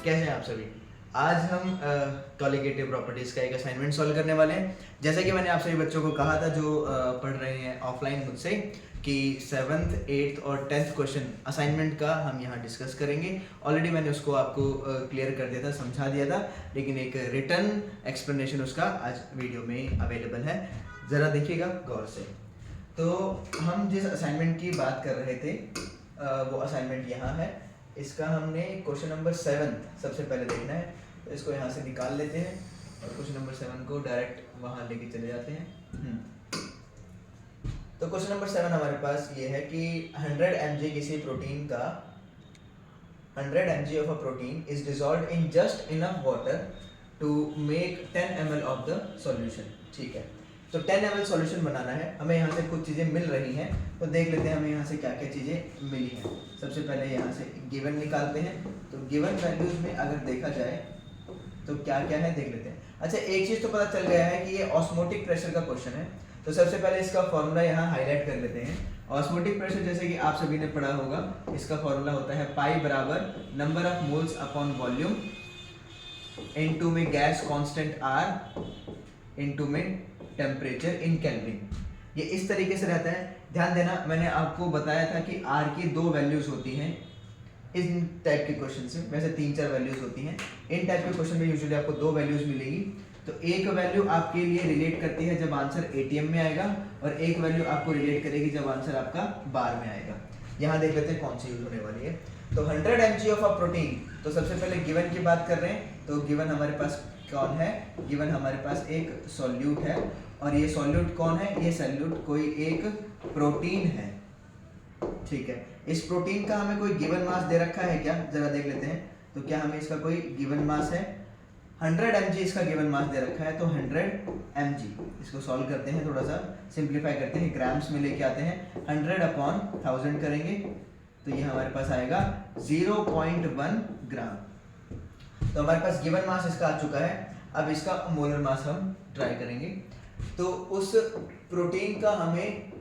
कैसे हैं आप सभी। आज हम कॉलिगेटिव प्रॉपर्टीज़ का एक असाइनमेंट सॉल्व करने वाले हैं। जैसा कि मैंने आप सभी बच्चों को कहा था जो पढ़ रहे हैं ऑफलाइन मुझसे कि 7th 8th और 10th क्वेश्चन असाइनमेंट का हम यहाँ डिस्कस करेंगे। ऑलरेडी मैंने उसको आपको क्लियर कर दिया था, समझा दिया था, लेकिन एक रिटर्न एक्सप्लेनेशन उसका आज वीडियो में अवेलेबल है, ज़रा देखिएगा गौर से। तो हम जिस असाइनमेंट की बात कर रहे थे वो असाइनमेंट यहाँ है। इसका हमने क्वेश्चन नंबर 7 सबसे पहले देखना है, तो इसको यहाँ से निकाल लेते हैं और क्वेश्चन नंबर 7 को डायरेक्ट वहाँ लेके चले जाते हैं। तो क्वेश्चन नंबर 7 हमारे पास ये है कि 100 mg किसी प्रोटीन का 100 mg of a protein is dissolved in just enough water to make 10 ml of the solution. ठीक है, तो 10 ml सॉल्यूशन बनाना है, हमें यहाँ से कुछ चीज़ें मिल रही हैं, तो देख लेते हैं हमें यहाँ से क्या क्या चीज़ें मिली हैं। सबसे पहले यहाँ से गिवन निकालते हैं, तो गिवन वैल्यूज में अगर देखा जाए तो क्या क्या है देख लेते हैं। अच्छा, एक चीज़ तो पता चल गया है कि ये ऑस्मोटिक प्रेशर का क्वेश्चन है, तो सबसे पहले इसका फॉर्मूला यहाँ हाईलाइट कर लेते हैं। ऑस्मोटिक प्रेशर जैसे कि आप सभी ने पढ़ा होगा, इसका फॉर्मूला होता है पाई बराबर number of moles upon volume into में गैस कांस्टेंट आर इनटू में टेम्परेचर इन केल्विन। ये इस तरीके से रहता है। ध्यान देना, मैंने आपको बताया था कि आर की 2 वैल्यूज होती हैं इन टाइप के क्वेश्चन से, वैसे 3-4 वैल्यूज होती हैं। इन टाइप के क्वेश्चन में यूजुअली आपको 2 वैल्यूज मिलेगी। तो एक वैल्यू आपके लिए रिलेट करती है जब आंसर एटीएम में आएगा, और एक वैल्यू आपको रिलेट करेगी जब आंसर आपका बार में आएगा। यहाँ देख लेते हैं कौन सी यूज होने वाली है। तो 100 mg ऑफ अ प्रोटीन, तो सबसे पहले गिवन की बात कर रहे हैं, तो गिवन हमारे पास कौन है? गिवन हमारे पास एक सॉल्यूट है, और ये सॉल्यूट कौन है? ये सॉल्यूट कोई एक प्रोटीन है। ठीक है, इस प्रोटीन का हमें कोई गिवन मास दे रखा है क्या? जरा देख लेते हैं। तो क्या हमें इसका कोई गिवन मास है? 100 mg इसका गिवन मास दे रखा है, तो 100 mg इसको सॉल्व करते हैं, थोड़ा सा सिंप्लीफाई करते हैं, ग्राम्स में लेके आते हैं, 100 अपॉन 1000 करेंगे, तो ये हमारे पास आएगा 0.1 ग्राम। तो हमारे पास गिवन मास इसका आ चुका है। अब इसका मोलर मास हम ट्राई करेंगे। तो उस प्रोटीन का हमें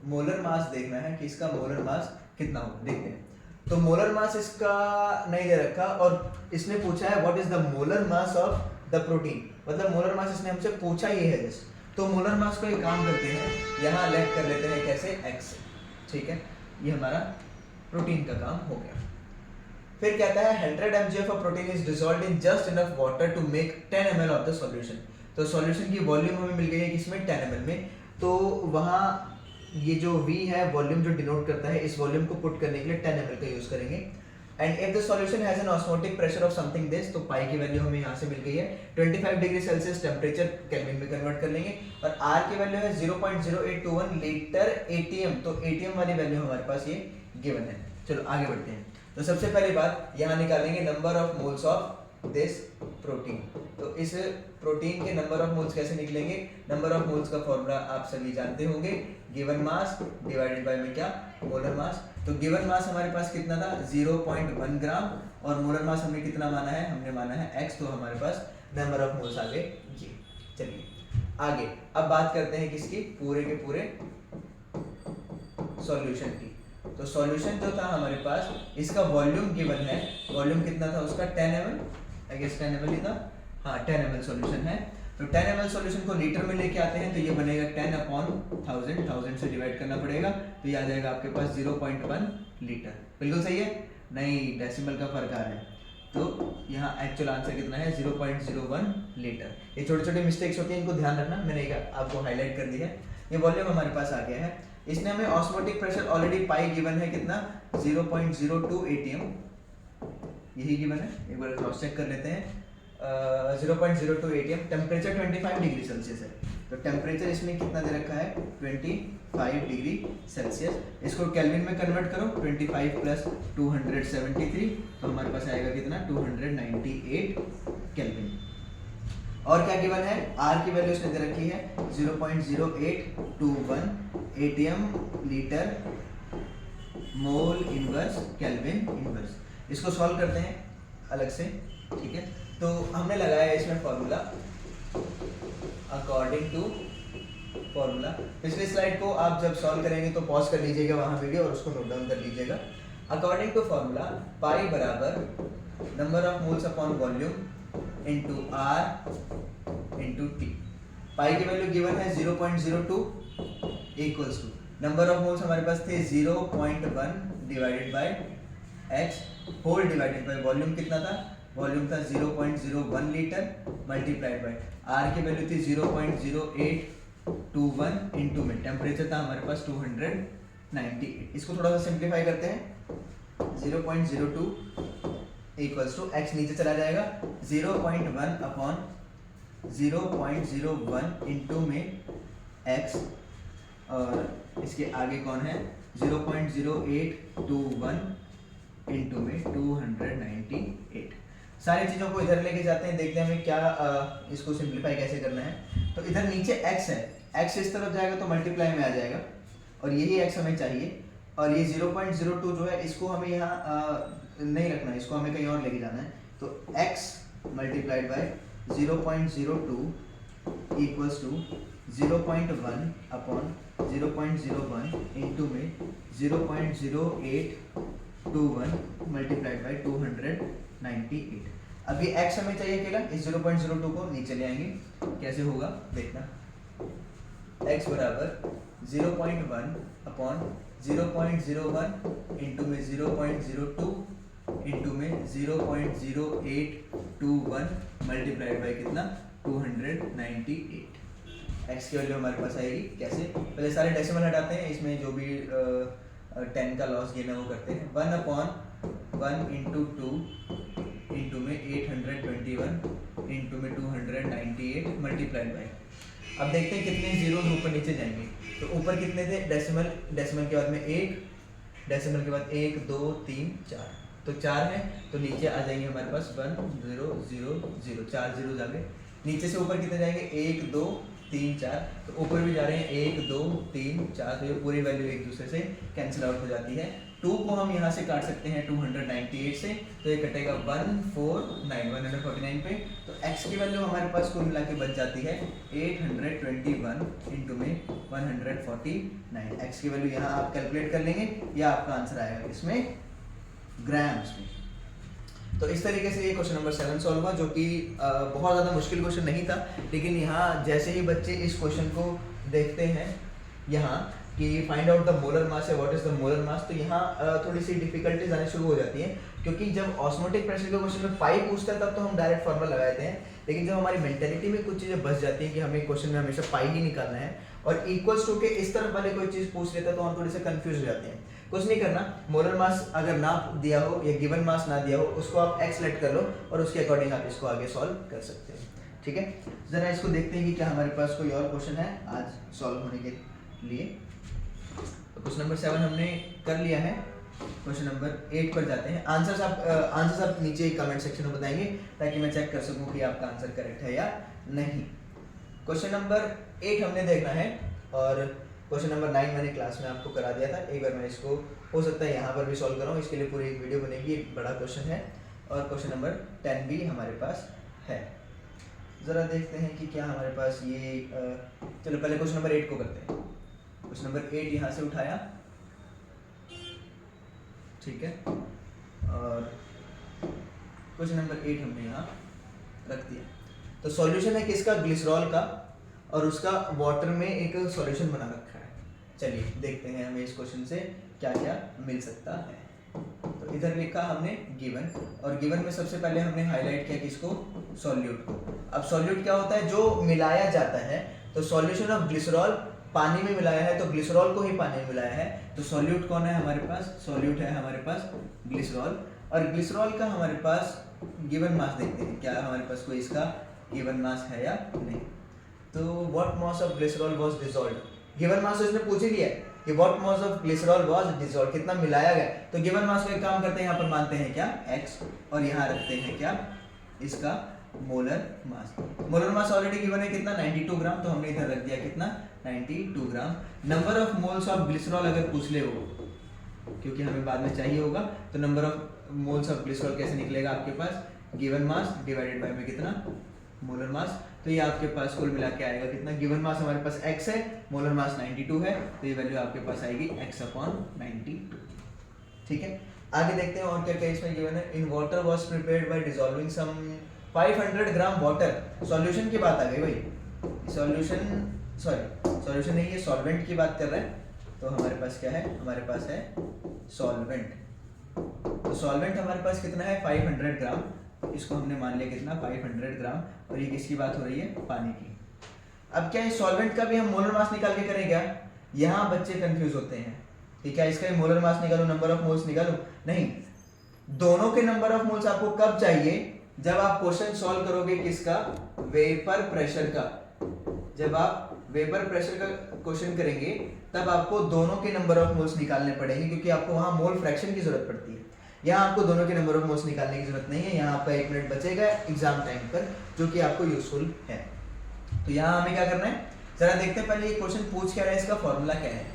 मोलर मास देखना है कि इसका मोलर मास कितना हो, देखते हैं। तो मोलर मास इसका नहीं दे रखा, और इसने पूछा है what is the molar mass of the protein, मतलब मोलर मास इसने हमसे पूछा ही है जस्ट। तो मोलर मास को एक काम करते हैं, यहाँ लेट कर लेते हैं कैसे, x। ठीक है, ये हमारा प्रोटीन का काम हो गया। फिर कहता है 100 mg of a protein is dissolved in just enough water to make 10 ml of the solution. तो सॉल्यूशन की वॉल्यूम हमें मिल गई है किसमें? 10 ml में। तो वहाँ ये जो v है वॉल्यूम जो डिनोट करता है, इस वॉल्यूम को पुट करने के लिए 10 ml का यूज करेंगे। And if the solution has an osmotic pressure of something this, तो पाई की वैल्यू हमें यहाँ से मिल गई है 25 डिग्री सेल्सियस, टेम्परेचर केल्विन में कन्वर्ट कर लेंगे, और r की वैल्यू है 0.0821 लीटर एटीएम। तो एटीएम वाली वैल्यू हमारे पास ये गिवन है। चलो आगे बढ़ते हैं। तो सबसे पहली बात यहाँ निकालेंगे number of moles of this protein. तो इस प्रोटीन के नंबर ऑफ मोल्स कैसे निकलेंगे? नंबर ऑफ मोल्स का फॉर्मूला आप सभी जानते होंगे, गिवन मास डिवाइडेड बाय में क्या? Molar mass. तो गिवन मास हमारे पास कितना था? 0.1 ग्राम, और मोलर मास हमने कितना माना है? हमने माना है x। तो हमारे पास नंबर ऑफ मोल्स आ गए ये। चलिए आगे, अब बात करते हैं किसकी? पूरे के पूरे सॉल्यूशन की। तो सॉल्यूशन जो था हमारे पास, इसका वॉल्यूम गिवन है, वॉल्यूम कितना था उसका? 10 ml, आई गेस 10 ml ही था। हाँ, 10 ml सॉल्यूशन है। तो 10 ml सॉल्यूशन को लीटर में लेके आते हैं, तो ये बनेगा 10 अपॉन 1000 से डिवाइड करना पड़ेगा, तो ये आ जाएगा आपके पास 0.1 लीटर। बिल्कुल सही है, नहीं डेसिमल का फर्क आ रहा है। तो यहाँ एक्चुअल आंसर कितना है? 0.01 लीटर। ये छोटे छोटे मिस्टेक्स होती हैं, इनको ध्यान रखना, मैंने आपको हाईलाइट कर दिया है। ये वॉल्यूम हमारे पास आ गया है। इसने हमें ऑस्मोटिक प्रेशर ऑलरेडी पाई गिवन है कितना? 0.02 atm, यही गिवन है। एक बार क्रॉस चेक कर लेते हैं। 0.02 atm। टेम्परेचर 25 डिग्री सेल्सियस है, तो टेम्परेचर इसमें कितना दे रखा है? 25 डिग्री सेल्सियस। इसको केल्विन में कन्वर्ट करो, 25 प्लस 273, तो हमारे पास आएगा कितना? 298 केल्विन। और क्या गिवन है? R की वैल्यू इसने दे रखी है 0.0821 atm litre mole inverse kelvin inverse. इसको सॉल्व करते हैं अलग से। ठीक है, तो हमने लगाया है इसमें फॉर्मूला अकॉर्डिंग टू फॉर्मूला। पिछली स्लाइड को आप जब सॉल्व करेंगे तो पॉज कर लीजिएगा वहाँ वीडियो, और उसको नोट डाउन कर लीजिएगा। अकॉर्डिंग टू फॉर्मूला पाई बराबर number of moles upon volume into R into T. Pi की वैल्यू गिवन है 0.02 equals to number of moles हमारे पास थे 0.1 divided by X whole divided by volume कितना था, वॉल्यूम था 0.01 लीटर मल्टीप्लाइड बाय आर की वैल्यू थी 0.0821 इंटू में टेम्परेचर था हमारे पास 298। इसको थोड़ा सा सिंप्लीफाई करते हैं, 0.02 इक्वल्स टू एक्स नीचे चला जाएगा 0.1 अपॉन 0.01 इंटू में एक्स और इसके आगे कौन है 0.0821 इंटू में 298। सारी चीज़ों को इधर लेके जाते हैं, देखते हैं हमें क्या इसको सिंप्लीफाई कैसे करना है। तो इधर नीचे x है, x इस तरफ जाएगा तो मल्टीप्लाई में आ जाएगा और यही x हमें चाहिए और ये 0.02 जो है इसको हमें यहाँ नहीं रखना है, इसको हमें कहीं और लेके जाना है। तो x multiplied by 0.02 equals to 0.1 upon 0.01 into में 0.0821 मल्टीप्लाइड बाय 298। अब ये x हमें चाहिए अकेला, इस 0.02 को नीचे ले आएंगे, कैसे होगा देखना। x बराबर 0.1 अपॉन 0.01 इंटू में 0.02 इंटू में 0.0821 मल्टीप्लाइड बाय कितना 298। x की वैल्यू हमारे पास आएगी कैसे, पहले सारे डेसिमल हटाते हैं, इसमें जो भी 10 का लॉस गेन है वो करते हैं। 1 अपॉन 1 इंटू 2 इंटू में 821 इंटू में 298 मल्टीप्लाइड बाय। अब देखते हैं कितने जीरोस ऊपर नीचे जाएंगे। तो ऊपर कितने थे डेसिमल, डेसिमल के बाद में 1, डेसिमल के बाद 1 2 3 4, तो 4 है तो नीचे आ जाएंगे हमारे पास 1 0 0 0, 4 जीरो आ गए। नीचे से ऊपर कितने जाएंगे 1 2 3 4, तो ऊपर भी जा रहे हैं 1 2 3 4, तो ये पूरी वैल्यू एक दूसरे से कैंसिल आउट हो जाती है। 2 को हम यहाँ से काट सकते हैं 298 से, तो ये कटेगा 149 पे। तो x की वैल्यू हमारे पास कुल मिला के बच जाती है 821 इंटू में 149। x की वैल्यू यहाँ आप कैलकुलेट कर लेंगे, या आपका आंसर आएगा इसमें ग्राम्स में। तो इस तरीके से ये क्वेश्चन नंबर 7 सॉल्व हुआ, जो कि बहुत ज़्यादा मुश्किल क्वेश्चन नहीं था, लेकिन यहाँ जैसे ही बच्चे इस क्वेश्चन को देखते हैं यहाँ कि find out the molar mass है, what is the molar mass, तो यहाँ थोड़ी सी डिफिकल्टीज आनी शुरू हो जाती हैं, क्योंकि जब ऑस्मोटिक प्रेशर के क्वेश्चन में पाई पूछता है तब तो हम डायरेक्ट फॉर्मूला लगाते हैं, लेकिन जब हमारी मेंटेलिटी में कुछ चीज़ें बच जाती हैं कि हमें क्वेश्चन में हमेशा पाई ही निकालना है और इक्वल्स टू के इस तरफ वाले कोई चीज़ पूछ लेता है तो हम थोड़े से कंफ्यूज हो जाते हैं। कुछ नहीं करना, मोलर मास अगर ना दिया हो या गिवन मास ना दिया हो, उसको आप x सेलेक्ट कर लो और उसके अकॉर्डिंग आप इसको आगे सॉल्व कर सकते हो। ठीक है, जरा इसको देखते हैं कि क्या हमारे पास कोई और क्वेश्चन है आज सॉल्व होने के लिए। तो क्वेश्चन नंबर 7 हमने कर लिया है, क्वेश्चन नंबर 8 पर जाते हैं। आंसर्स आप नीचे कमेंट सेक्शन में बताएंगे ताकि मैं चेक कर सकूं कि आपका आंसर करेक्ट है या नहीं। क्वेश्चन नंबर 8 हमने देखना है और क्वेश्चन नंबर 9 मैंने क्लास में आपको करा दिया था। एक बार मैं इसको हो सकता है यहाँ पर भी सॉल्व कराऊँ, इसके लिए पूरी एक वीडियो बनेगी, एक बड़ा क्वेश्चन है। और क्वेश्चन नंबर 10 भी हमारे पास है। ज़रा देखते हैं कि क्या हमारे पास ये चलो पहले क्वेश्चन नंबर 8 को करते हैं। क्वेश्चन नंबर 8 यहाँ से उठाया, ठीक है, और क्वेश्चन नंबर 8 हमने यहाँ रख दिया। तो सॉल्यूशन है किसका, ग्लिसरॉल का, और उसका वाटर में एक सॉल्यूशन बना रखा है। चलिए देखते हैं हमें इस क्वेश्चन से क्या क्या मिल सकता है। तो इधर लिखा हमने गिवन, और गिवन में सबसे पहले हमने हाईलाइट किया किसको, सॉल्यूट को। अब सॉल्यूट क्या होता है, जो मिलाया जाता है। तो सॉल्यूशन ऑफ ग्लिसरॉल, पानी में मिलाया है तो ग्लिसरॉल को ही पानी में मिलाया है, तो सॉल्यूट कौन है हमारे पास, सॉल्यूट है हमारे पास ग्लिसरॉल। और ग्लिसरॉल का हमारे पास गिवन मास देखते हैं, क्या हमारे पास कोई इसका गिवन मास है या नहीं। तो what mass of glycerol was dissolved, given mass तो इसने पूछ ही लिया है कि what mass of glycerol was dissolved, कितना मिलाया गया। तो गिवन मास को एक काम करते हैं, यहाँ पर मानते हैं क्या x, और यहाँ रखते हैं क्या इसका molar mass. Molar mass already given है कितना, 92 ग्राम, तो हमने इधर रख दिया कितना, 92 gram. Number of moles of glycerol अगर पूछ ले वो, क्योंकि हमें बाद में चाहिए होगा, तो number of moles of glycerol कैसे निकलेगा आपके पास, गिवन मास डिवाइडेड बाय में कितना, मोलर मास। तो ये आपके पास कुल मिला के आएगा कितना, गिवन मास हमारे पास x है, मोलर मास 92 है, तो ये वैल्यू आपके पास आएगी x/92। ठीक है, आगे देखते हैं और क्या क्या इसमें गिवन है। In water was prepared by dissolving some 500 gram water. Solution की बात आ गई भाई, सॉल्यूशन नहीं, ये सॉल्वेंट की बात कर रहे हैं। तो हमारे पास क्या है, हमारे पास है सॉल्वेंट। तो सॉल्वेंट हमारे पास कितना है 500 ग्राम, इसको हमने मान लिया कितना 500 ग्राम, और ये किसकी बात हो रही है, पानी की। अब क्या इस सॉल्वेंट का भी हम मोलर मास निकाल के करें क्या? यहाँ बच्चे कंफ्यूज होते हैं कि क्या इसका मोलर मास निकालूं, नंबर ऑफ मोल्स निकालूं? नहीं, दोनों के नंबर ऑफ मोल्स आपको कब चाहिए, जब आप क्वेश्चन सॉल्व करोगे किसका, वेपर प्रेशर का। जब आप वेपर प्रेशर का क्वेश्चन करेंगे तब आपको दोनों के नंबर ऑफ मोल्स निकालने पड़ेंगे, क्योंकि आपको वहां मोल फ्रैक्शन की जरूरत पड़ती है। यहाँ आपको दोनों के नंबर ऑफ मोल्स निकालने की जरूरत नहीं है। यहाँ आपका 1 मिनट बचेगा एग्जाम टाइम पर, जो कि आपको यूजफुल है। तो यहाँ हमें क्या करना है, जरा देखते हैं पहले ये क्वेश्चन पूछ क्या रहा है, इसका फॉर्मूला क्या है।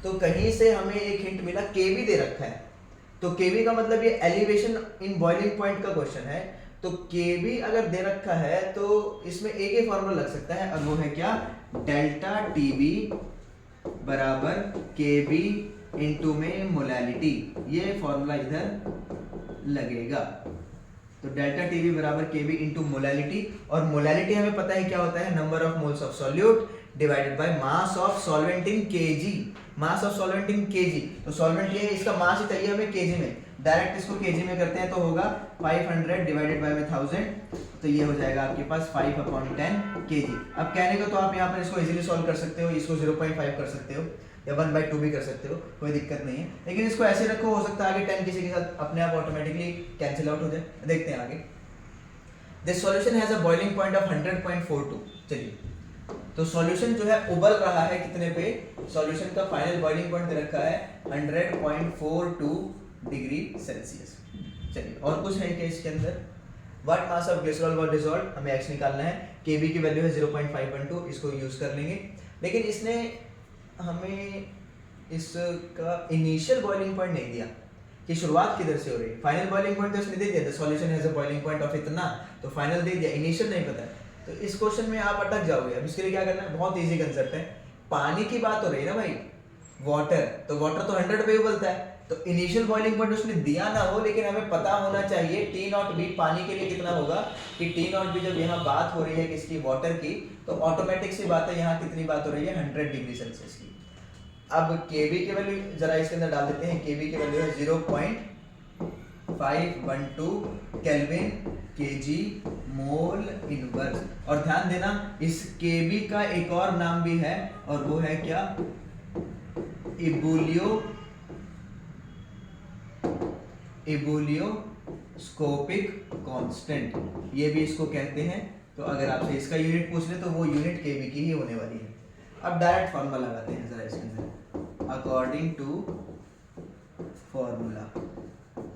तो कहीं से हमें एक हिंट मिला, केवी दे रखा है। तो केवी का मतलब ये एलिवेशन इन बॉइलिंग पॉइंट का क्वेश्चन है। तो केवी अगर दे रखा है तो इसमें एक ही फॉर्मूला लग सकता है, और वो है क्या, डेल्टा टीवी बराबर केवी इनटू में मोलैलिटी। ये फॉर्मूला इधर लगेगा। तो डेल्टा टीवी बराबर केवी इनटू मोलैलिटी, और मोलैलिटी हमें पता है क्या होता है, number of moles of solute divided by mass of solvent in KG. Mass of solvent in KG, तो सॉल्वेंट ये है, इसका मास ही चाहिए हमें केजी में। डायरेक्ट इसको केजी में करते हैं तो होगा 500 डिवाइडेड बाय 1000, तो ये हो जाएगा आपके पास 5/10 केजी। अब कहने को तो आप यहाँ पर इसको इजीली सॉल्व कर सकते हो, इसको 0.5 कर सकते हो या 1/2 भी कर सकते हो, कोई दिक्कत नहीं है। लेकिन इसको ऐसे रखो, हो सकता है आगे 10 किसी के साथ अपने आप ऑटोमेटिकली कैंसिल आउट हो जाए। देखते हैं आगे। This solution has a boiling point of 100.42। चलिए, तो सॉल्यूशन जो है उबल रहा है कितने पे, सॉल्यूशन का फाइनल बॉइलिंग पॉइंट दे रखा है 100.42 डिग्री सेल्सियस। चलिए, और कुछ है क्या इसके अंदर। What mass of glycerol was dissolved, हमें x निकालना है। Kb की वैल्यू है 0.512, इसको यूज कर लेंगे। लेकिन इसने हमें इसका इनिशियल बॉइलिंग पॉइंट नहीं दिया कि शुरुआत किधर से हो रही है। फाइनल बॉइलिंग पॉइंट तो इसने दे दिया, the solution has a boiling point of इतना, तो फाइनल दे दिया, इनिशियल नहीं पता है। तो इस क्वेश्चन में आप अटक जाओगे। अब इसके लिए क्या करना है, बहुत इजी कंसेप्ट है। पानी की बात हो रही है ना भाई, वाटर, तो वाटर तो 100 पे उबलता है। तो इनिशियल बॉइलिंग पॉइंट उसने दिया ना हो, लेकिन हमें पता होना चाहिए टी नॉट बी पानी के लिए कितना होगा, कि टी नॉट बी जब यहाँ बात हो रही है किसकी, वाटर की, तो ऑटोमेटिक सी बात है यहाँ कितनी बात हो रही है, 100 डिग्री सेल्सियस की। अब केवी की वैल्यू जरा इसके अंदर डाल देते हैं। केवी की वैल्यू है 0.512 केल्विन केजी मोल इनवर्स। और ध्यान देना, इस केवी का एक और नाम भी है, और वो है क्या, इबुलियोस्कोपिक कांस्टेंट, ये भी इसको कहते हैं। तो अगर आपसे इसका यूनिट पूछ ले तो वो यूनिट केवी की ही होने वाली है। अब डायरेक्ट फॉर्मूला लगाते हैं जरा इसके अंदर। अकॉर्डिंग टू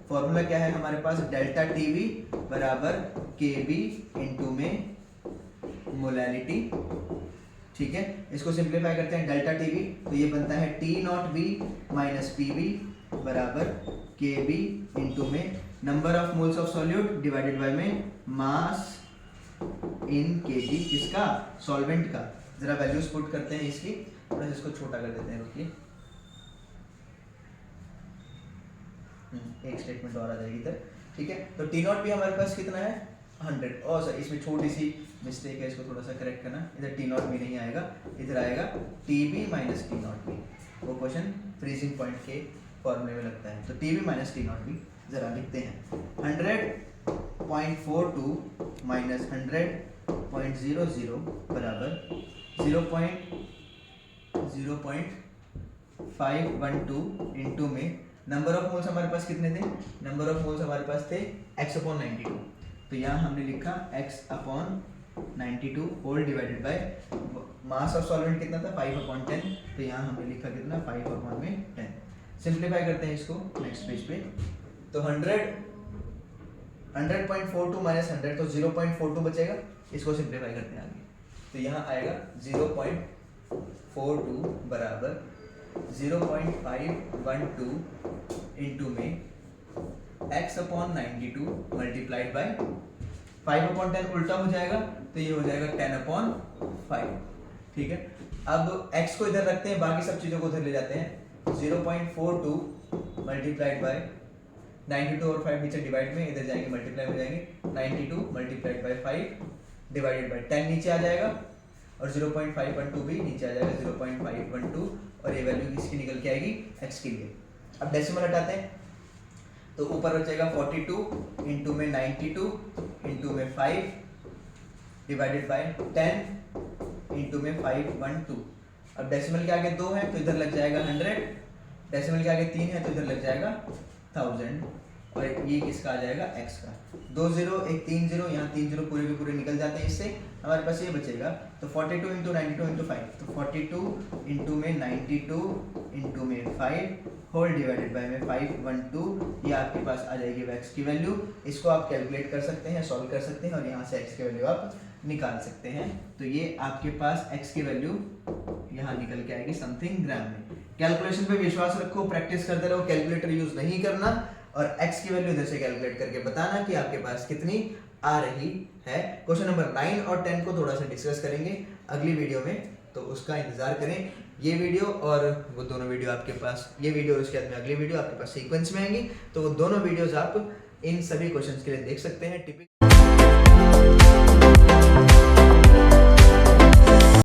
फॉर्मूला क्या है हमारे पास, डेल्टा टीवी बराबर केबी इनटू में मोलैलिटी। ठीक है, इसको सिंप्लीफाई करते हैं, डेल्टा टीवी, तो ये बनता है T naught B minus PB बराबर केबी इनटू में number of moles of solute divided by में मास इन केजी, किसका, सॉल्वेंट का। जरा वैल्यूज पुट करते हैं इसकी, थोड़ा इसको छोटा कर देते हैं, रुकिए, एक स्टेटमेंट और आ जाएगी इधर। ठीक है, तो टी नॉट भी हमारे पास कितना है 100, और सर इसमें छोटी सी मिस्टेक है, इसको थोड़ा सा करेक्ट करना। इधर टी नॉट भी नहीं आएगा, इधर आएगा T B minus T naught B. वो क्वेश्चन फ्रीजिंग पॉइंट के फॉर्मूले में लगता है। तो T B minus T naught B जरा लिखते हैं, 100.42 माइनस 100.00 बराबर 0.512 इंटू में नंबर ऑफ मोल्स हमारे पास कितने थे, नंबर ऑफ मोल्स हमारे पास थे x/92। तो यहाँ हमने लिखा x/92 whole divided by mass of solvent कितना था 5/10, तो यहाँ हमने लिखा कितना 5/10। सिंप्लीफाई करते हैं इसको नेक्स्ट पेज पे। तो 100.42 माइनस 100, तो 0.42 बचेगा, इसको सिंप्लीफाई करते हैं आगे। तो यहाँ आएगा 0.42 बराबर 0.512 इंटू में x/92 मल्टीप्लाइड बाय 5/10 उल्टा हो जाएगा, तो ये हो जाएगा 10/5। ठीक है, अब x को इधर रखते हैं, बाकी सब चीजों को उधर ले जाते हैं। 0.42 मल्टीप्लाइड बाय 92 और 5 नीचे डिवाइड में, इधर जाएंगे मल्टीप्लाई हो जाएंगे, 92 मल्टीप्लाइड बाई 5 डिवाइडेड बाई 10 नीचे आ जाएगा, और 0.512 भी नीचे आ जाएगा, 0.512, और ये वैल्यू किसकी निकल के आएगी, x के लिए। अब डेसिमल हटाते हैं तो ऊपर बचेगा 42 इंटू में 92 इंटू में 5 डिवाइडेड बाई 10 इंटू में 512। अब डेसिमल के आगे 2 है तो इधर लग जाएगा 100, डेसिमल के आगे 3 है तो इधर लग जाएगा 1000, और ये किसका आ जाएगा, x का। 2 0 एक 3 0, यहाँ 3 0 पूरे के पूरे निकल जाते हैं, इससे हमारे पास ये बचेगा। तो 42 इंटू 92 इंटू 5, तो 42 इंटू में 92 इंटू में 5 होल डिवाइडेड बाय में 512, ये आपके पास आ जाएगी x की वैल्यू। इसको आप कैलकुलेट कर सकते हैं, सॉल्व कर सकते हैं, और यहाँ से x की वैल्यू आप निकाल सकते हैं। तो ये आपके पास x की वैल्यू यहाँ निकल के आएगी समथिंग ग्राम में। कैलकुलेशन पे विश्वास रखो, प्रैक्टिस करते रहो, कैलकुलेटर यूज नहीं करना, और x की वैल्यू इधर से कैलकुलेट करके बताना कि आपके पास कितनी आ रही है। क्वेश्चन नंबर 9 और 10 को थोड़ा सा डिस्कस करेंगे अगली वीडियो में, तो उसका इंतजार करें। ये वीडियो और वो दोनों वीडियो आपके पास, ये वीडियो और उसके बाद में अगली वीडियो आपके पास सीक्वेंस में आएंगी, तो वो दोनों वीडियोस आप इन सभी क्वेश्चंस के लिए देख सकते हैं। टिपिकल